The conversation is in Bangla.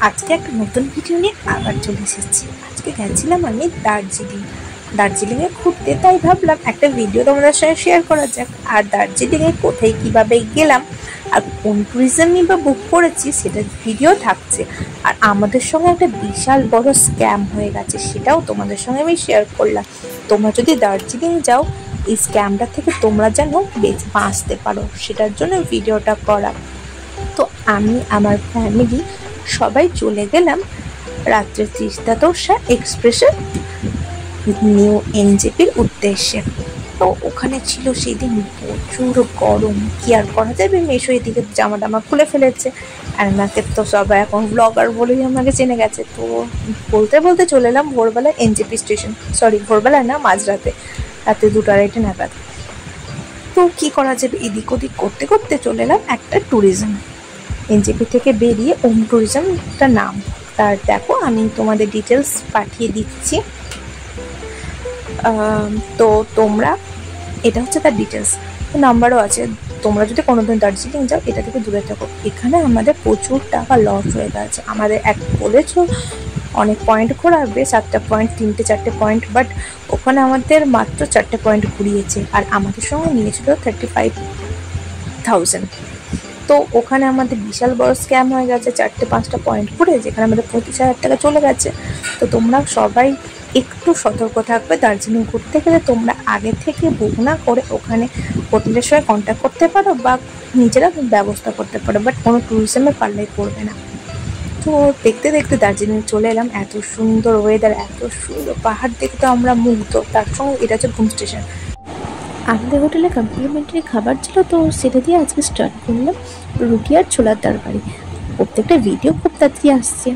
আজকে একটা নতুন ভিডিও নিয়ে আবার চলে এসেছি। আজকে গেছিলাম আমি দার্জিলিংয়ে ঘুরতে, তাই ভাবলাম একটা ভিডিও তোমাদের সঙ্গে শেয়ার করা যাক। আর দার্জিলিংয়ে কোথায় কিভাবে গেলাম আর কোন ট্যুরিজমই বা বুক করেছি সেটা ভিডিও থাকছে। আর আমাদের সঙ্গে একটা বিশাল বড় স্ক্যাম হয়ে গেছে, সেটাও তোমাদের সঙ্গে আমি শেয়ার করলাম। তোমরা যদি দার্জিলিং যাও, এই স্ক্যামটা থেকে তোমরা যেন বাঁচতে পারো, সেটার জন্য ভিডিওটা করা। তো আমি আমার ফ্যামিলি সবাই চলে গেলাম রাত্রে তিস্তা তোর্ষা এক্সপ্রেসের নিউ এনজেপির উদ্দেশ্যে। তো ওখানে ছিল সেদিন প্রচুর গরম, কি আর করা যাবে, মেশো এদিকে জামা টামা খুলে ফেলেছে। আর আমাকে তো সবাই এখন ব্লগার বলেই আমাকে চেনে গেছে। তো বলতে বলতে চলে এলাম ভোরবেলা এনজেপি স্টেশন, সরি ভোরবেলা না, মাঝরাতে, রাতে 2টা-2:30 নাগাদ। তো কি করা যাবে, এদিক ওদিক করতে করতে চলে এলাম একটা ট্যুরিজম। এনজেপি থেকে বেরিয়ে ওম ট্যুরিজমটা নাম, তার দেখো আমি তোমাদের ডিটেলস পাঠিয়ে দিচ্ছি। তো তোমরা, এটা হচ্ছে তার ডিটেলস, নাম্বারও আছে। তোমরা যদি কোনোদিন দার্জিলিং যাও, এটা থেকে দূরে থাকো। এখানে আমাদের প্রচুর টাকা লস হয়ে গেছে। আমাদের এক বলেছো অনেক পয়েন্ট ঘোরাবে, 7টা পয়েন্ট, 3-4টে পয়েন্ট, বাট ওখানে আমাদের মাত্র 4টে পয়েন্ট ঘুরিয়েছে। আর আমাদের সঙ্গে নিয়েছিল 35,000। তো ওখানে আমাদের বিশাল বড় স্ক্যাম হয়ে গেছে, 4-5টা পয়েন্ট ঘুরে যেখানে আমাদের 25,000 টাকা চলে গেছে। তো তোমরা সবাই একটু সতর্ক থাকবে। দার্জিলিং ঘুরতে গেলে তোমরা আগে থেকে বুক না করে ওখানে হোটেলের সঙ্গে কন্ট্যাক্ট করতে পারো বা নিজেরা ব্যবস্থা করতে পারো, বাট কোনো ট্যুরিজমে পারলেই করবে না। তো দেখতে দেখতে দার্জিলিং চলে এলাম। এত সুন্দর ওয়েদার, এত সুন্দর পাহাড় দেখতে আমরা মুগ্ধ। তার সঙ্গে এটা হচ্ছে ঘুম স্টেশন। আমাদের হোটেলে কমপ্লিমেন্টারি খাবার ছিল, তো সেটা দিয়ে আজকে স্টার্ট করলাম রুটি আর ছোলার তরকারি। প্রত্যেকটা ভিডিও খুব তাড়াতাড়ি আসছে।